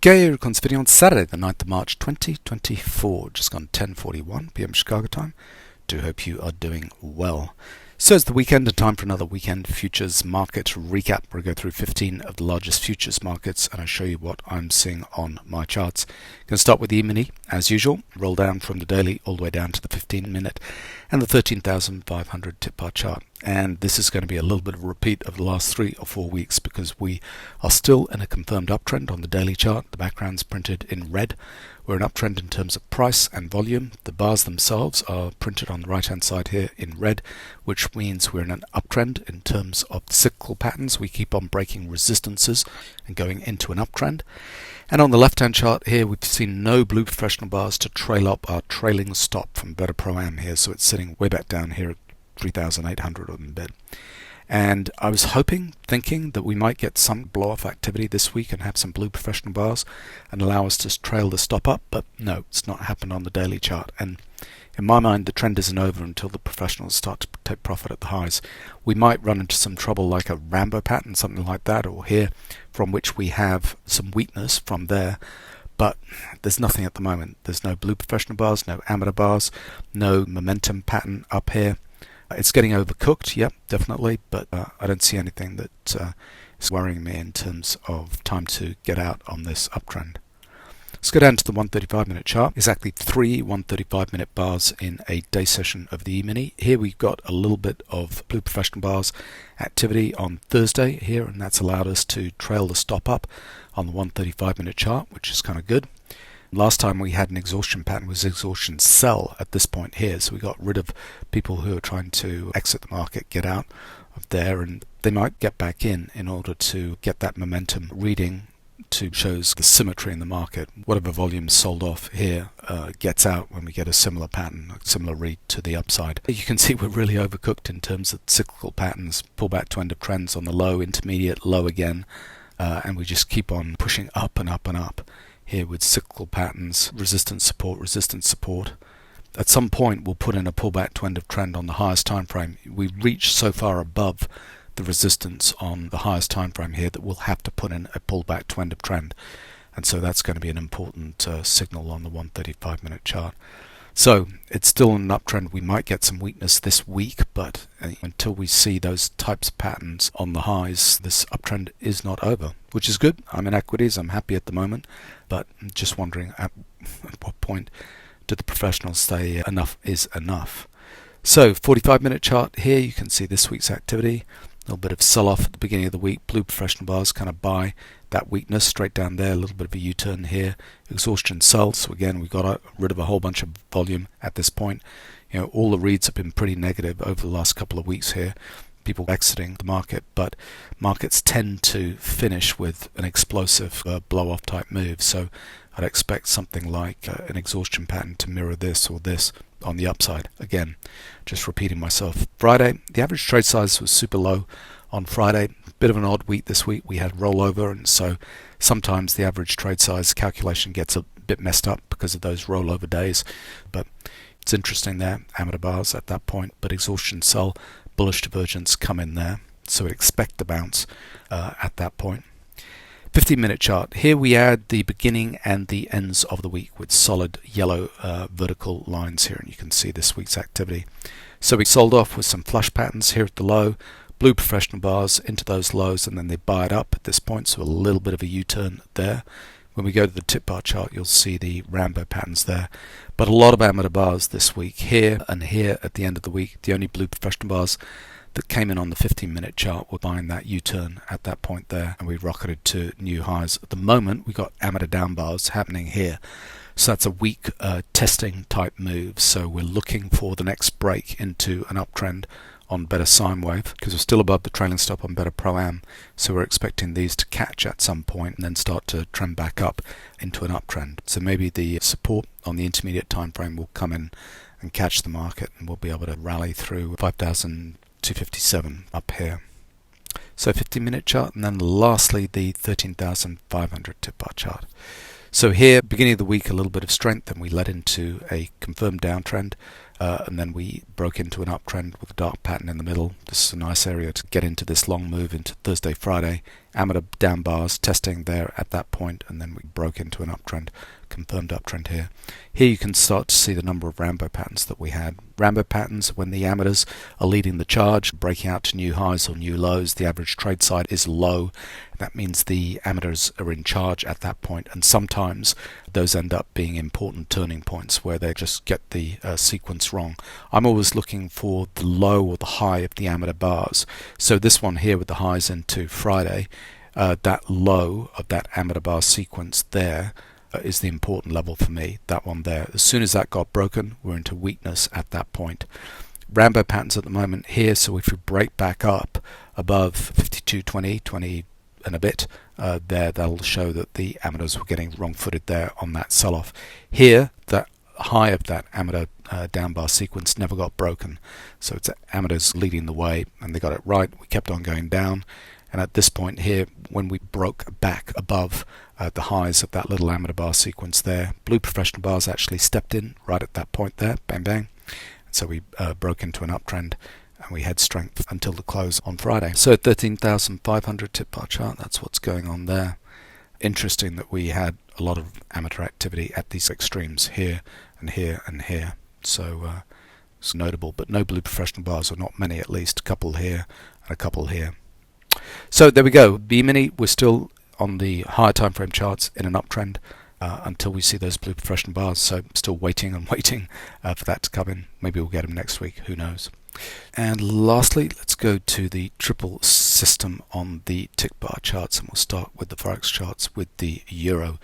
G'day, recording this video on Saturday, the 9th of March 2024, just gone 10:41 p.m. Chicago time. Do hope you are doing well. So it's the weekend and time for another weekend futures market recap, where I go through 15 of the largest futures markets and I show you what I'm seeing on my charts. Going to start with the Emini, as usual, roll down from the daily all the way down to the 15-minute and the 13,500 tip bar chart. And this is going to be a little bit of a repeat of the last 3 or 4 weeks because we are still in a confirmed uptrend on the daily chart. The background's printed in red. We're an uptrend in terms of price and volume. The bars themselves are printed on the right hand side here in red, which means we're in an uptrend in terms of the cyclical patterns. We keep on breaking resistances and going into an uptrend. And on the left hand chart here, we've seen no blue professional bars to trail up our trailing stop from Better Pro-Am here, so it's sitting way back down here at 3,800 or in bed. And I was thinking that we might get some blow-off activity this week and have some blue professional bars and allow us to trail the stop up, but no, it's not happened on the daily chart. And in my mind, the trend isn't over until the professionals start to take profit at the highs. We might run into some trouble like a Rambo pattern, something like that, or here, from which we have some weakness from there. But there's nothing at the moment. There's no blue professional bars, no amateur bars, no momentum pattern up here. It's getting overcooked, yep, definitely, but I don't see anything that is worrying me in terms of time to get out on this uptrend. Let's go down to the 135-minute chart. Exactly 3 135-minute bars in a day session of the E-mini. Here we've got a little bit of blue professional bars activity on Thursday here, and that's allowed us to trail the stop up on the 135-minute chart, which is kind of good. Last time we had an exhaustion pattern was exhaustion sell at this point here, so we got rid of people who are trying to exit the market, get out of there, and they might get back in order to get that momentum reading to shows the symmetry in the market. Whatever volume sold off here gets out when we get a similar pattern, a similar read to the upside. You can see we're really overcooked in terms of cyclical patterns, pullback to end of trends on the low, intermediate, low again, and we just keep on pushing up and up and up here with cyclical patterns, resistance support. At some point we'll put in a pullback to end of trend on the highest time frame. We reach so far above the resistance on the highest time frame here that we'll have to put in a pullback to end of trend, and so that's going to be an important signal on the 135-minute chart. So it's still an uptrend. We might get some weakness this week, but until we see those types of patterns on the highs, this uptrend is not over, which is good. I'm in equities, I'm happy at the moment, but I'm just wondering at what point do the professionals say enough is enough. So 45-minute chart here, you can see this week's activity. A little bit of sell-off at the beginning of the week. Blue professional bars kind of buy that weakness straight down there. A little bit of a U-turn here. Exhaustion sell. So again, we've got rid of a whole bunch of volume at this point. You know, all the reads have been pretty negative over the last couple of weeks here. People exiting the market, but markets tend to finish with an explosive blow-off type move. So I'd expect something like an exhaustion pattern to mirror this or this on the upside. Again, just repeating myself. Friday, the average trade size was super low on Friday. Bit of an odd week this week. We had rollover, and so sometimes the average trade size calculation gets a bit messed up because of those rollover days. But it's interesting there, amateur bars at that point, but exhaustion sell, bullish divergence come in there. So expect the bounce at that point. 15-minute chart. Here we add the beginning and the ends of the week with solid yellow vertical lines here, and you can see this week's activity. So we sold off with some flush patterns here at the low, blue professional bars into those lows, and then they buy it up at this point, so a little bit of a U-turn there. When we go to the tip bar chart, you'll see the Rambo patterns there, but a lot of amateur bars this week here and here at the end of the week. The only blue professional bars that came in on the 15-minute chart were buying that U-turn at that point there, and we rocketed to new highs. At the moment, we got amateur down bars happening here, so that's a weak testing type move. So we're looking for the next break into an uptrend on better sine wave, because we're still above the trailing stop on Better Pro-Am, so we're expecting these to catch at some point and then start to trend back up into an uptrend. So maybe the support on the intermediate time frame will come in and catch the market, and we'll be able to rally through 5,257 up here. So 15-minute chart, and then lastly the 13,500 tip bar chart. So here, beginning of the week, a little bit of strength, and we led into a confirmed downtrend, and then we broke into an uptrend with a dark pattern in the middle. This is a nice area to get into this long move into Thursday, Friday, amateur down bars testing there at that point, and then we broke into an uptrend, confirmed uptrend here. Here you can start to see the number of Rambo patterns that we had. Rambo patterns when the amateurs are leading the charge, breaking out to new highs or new lows. The average trade side is low. That means the amateurs are in charge at that point, and sometimes those end up being important turning points where they just get the sequence wrong. I'm always looking for the low or the high of the amateur bars. So this one here with the highs into Friday, that low of that amateur bar sequence there is the important level for me, that one there. As soon as that got broken, we're into weakness at that point. Rambo patterns at the moment here, so if we break back up above 52.20, 20 and a bit, there, that'll show that the amateurs were getting wrong-footed there on that sell-off. Here, the high of that amateur down bar sequence never got broken, so it's amateurs leading the way, and they got it right. We kept on going down, and at this point here, when we broke back above the highs of that little amateur bar sequence there, blue professional bars actually stepped in right at that point there, bang bang, and so we broke into an uptrend, and we had strength until the close on Friday. So 13,500 tip bar chart, that's what's going on there. Interesting that we had a lot of amateur activity at these extremes here and here and here, so it's notable, but no blue professional bars, or not many at least, a couple here and a couple here. So there we go. The mini, we're still on the higher time frame charts in an uptrend until we see those blue professional bars, so still waiting and waiting for that to come in. Maybe we'll get them next week, who knows. And lastly, let's go to the triple system on the tick bar charts, and we'll start with the forex charts with the euro.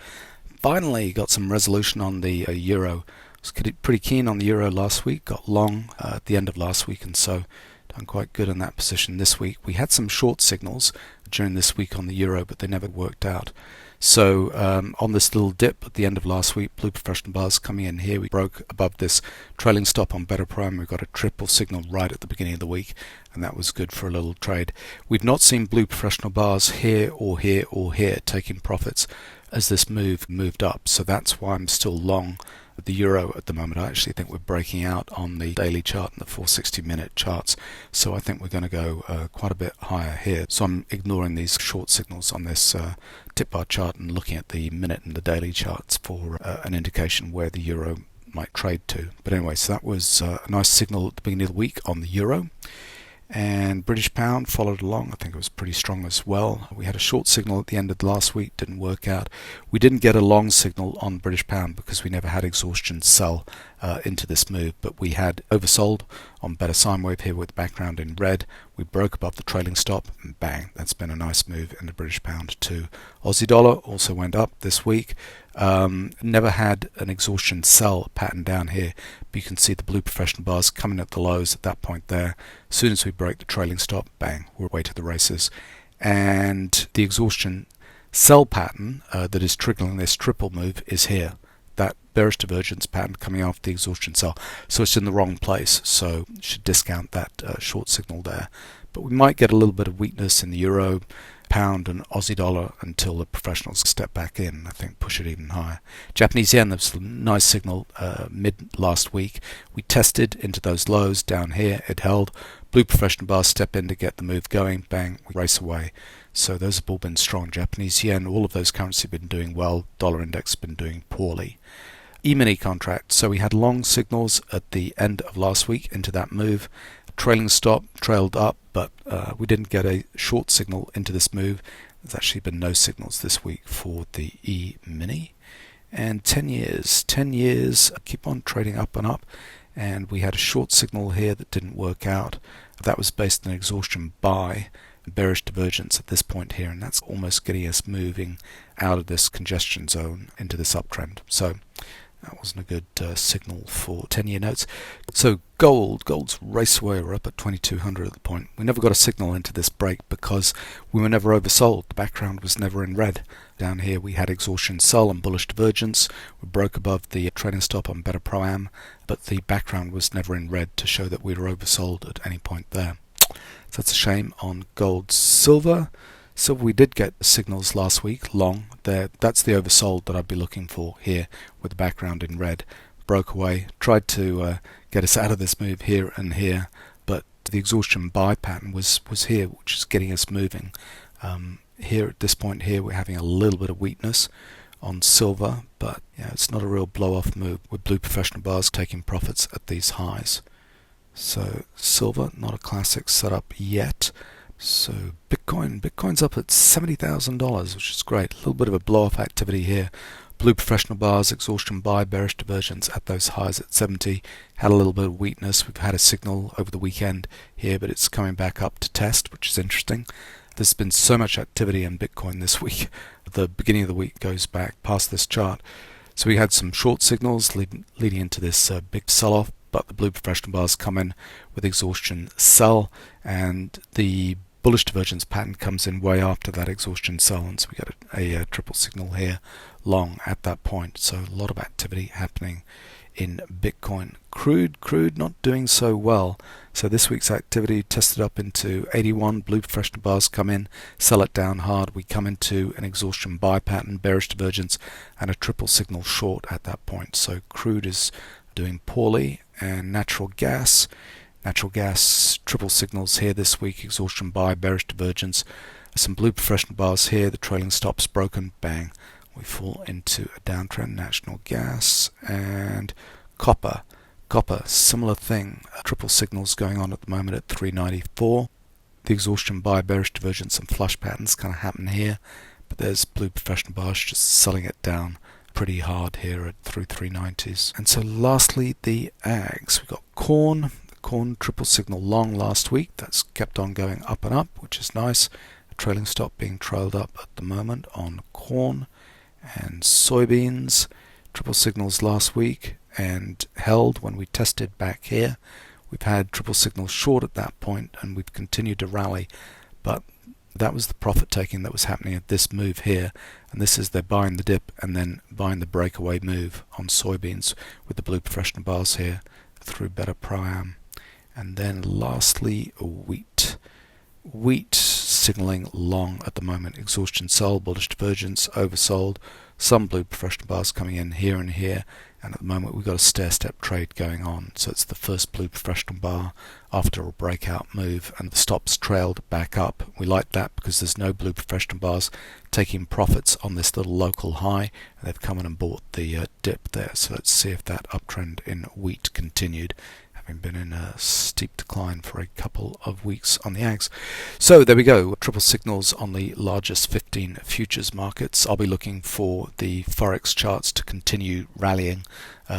Finally got some resolution on the euro. Was pretty keen on the euro last week, got long at the end of last week, and so done quite good in that position this week. We had some short signals during this week on the euro, but they never worked out. So on this little dip at the end of last week, blue professional bars coming in here, we broke above this trailing stop on better prime. We got a triple signal right at the beginning of the week, and that was good for a little trade. We've not seen blue professional bars here or here or here taking profits as this move moved up, so that's why I'm still long the euro at the moment. I actually think we're breaking out on the daily chart and the 460-minute charts, so I think we're going to go quite a bit higher here. So I'm ignoring these short signals on this tip bar chart and looking at the minute and the daily charts for an indication where the euro might trade to. But anyway, so that was a nice signal at the beginning of the week on the euro. And British pound followed along. I think it was pretty strong as well. We had a short signal at the end of last week, didn't work out. We didn't get a long signal on British pound because we never had exhaustion sell into this move, but we had oversold on better sine wave here with the background in red. We broke above the trailing stop, and bang, that's been a nice move in the British pound too. Aussie dollar also went up this week. Never had an exhaustion sell pattern down here, but you can see the blue professional bars coming at the lows at that point there. As soon as we break the trailing stop, bang, we're away to the races. And the exhaustion sell pattern that is triggering this triple move is here. That bearish divergence pattern coming off the exhaustion sell. So it's in the wrong place, so should discount that short signal there. But we might get a little bit of weakness in the euro, pound and Aussie dollar until the professionals step back in. I think push it even higher. Japanese yen, there was a nice signal mid last week. We tested into those lows down here. It held. Blue professional bars step in to get the move going. Bang, we race away. So those have all been strong. Japanese yen, all of those currencies have been doing well. Dollar index has been doing poorly. E-mini contract. So we had long signals at the end of last week into that move. Trailing stop, trailed up, but we didn't get a short signal into this move. There's actually been no signals this week for the E-mini. And 10 years keep on trading up and up. And we had a short signal here that didn't work out. That was based on exhaustion buy, bearish divergence at this point here, and that's almost getting us moving out of this congestion zone into this uptrend. So that wasn't a good signal for 10-year notes. So gold's raced away. We're up at 2200 at the point. We never got a signal into this break because we were never oversold. The background was never in red. Down here we had exhaustion sell and bullish divergence. We broke above the trading stop on better pro-am, but the background was never in red to show that we were oversold at any point there. So that's a shame on gold. Silver, we did get signals last week, long there. That's the oversold that I'd be looking for here with the background in red. Broke away, tried to get us out of this move here and here, but the exhaustion buy pattern was here, which is getting us moving Here at this point here, we're having a little bit of weakness on silver, but yeah, it's not a real blow-off move with blue professional bars taking profits at these highs. So silver, not a classic setup yet. So Bitcoin's up at $70,000, which is great. A little bit of a blow-off activity here. Blue professional bars, exhaustion buy, bearish divergence at those highs at 70. Had a little bit of weakness. We've had a signal over the weekend here, but it's coming back up to test, which is interesting. There's been so much activity in Bitcoin this week. The beginning of the week goes back past this chart. So we had some short signals leading into this big sell-off, but the blue professional bars come in with exhaustion sell, and the bullish divergence pattern comes in way after that exhaustion sell, and so we got a triple signal here long at that point. So a lot of activity happening in Bitcoin. Crude not doing so well. So this week's activity tested up into 81. Blue professional bars come in, sell it down hard. We come into an exhaustion buy pattern, bearish divergence, and a triple signal short at that point. So crude is doing poorly, and natural gas triple signals here this week, exhaustion buy, bearish divergence, some blue professional bars here, the trailing stop's broken, bang, we fall into a downtrend. National gas and copper, similar thing, triple signals going on at the moment at 394. The exhaustion buy, bearish divergence and flush patterns kind of happen here, but there's blue professional bars just selling it down pretty hard here at through 390s. And so lastly, the ags. We've got corn triple signal long last week. That's kept on going up and up, which is nice. A trailing stop being trailed up at the moment on corn. And soybeans, triple signals last week and held when we tested back here. We've had triple signals short at that point, and we've continued to rally, but that was the profit taking that was happening at this move here, and this is they're buying the dip and then buying the breakaway move on soybeans with the blue professional bars here through better pro-am. And then lastly, wheat signaling long at the moment, exhaustion sell, bullish divergence, oversold, some blue professional bars coming in here and here, and at the moment we've got a stair-step trade going on. So it's the first blue professional bar after a breakout move, and the stops trailed back up. We like that because there's no blue professional bars taking profits on this little local high, and they've come in and bought the dip there. So let's see if that uptrend in wheat continued, having been in a steep decline for a couple of weeks on the ags. So there we go, triple signals on the largest 15 futures markets. I'll be looking for the forex charts to continue rallying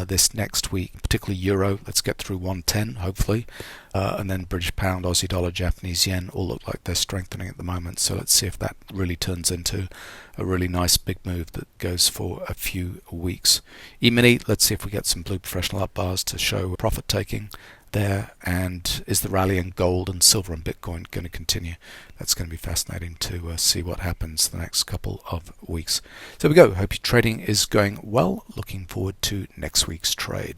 this next week, particularly euro. Let's get through 110 hopefully, and then British pound, Aussie dollar, Japanese yen all look like they're strengthening at the moment. So let's see if that really turns into a really nice big move that goes for a few weeks. E-mini, let's see if we get some blue professional up bars to show profit taking there, and is the rally in gold and silver and Bitcoin going to continue? That's going to be fascinating to see what happens the next couple of weeks. So there we go. Hope your trading is going well. Looking forward to next week's trade.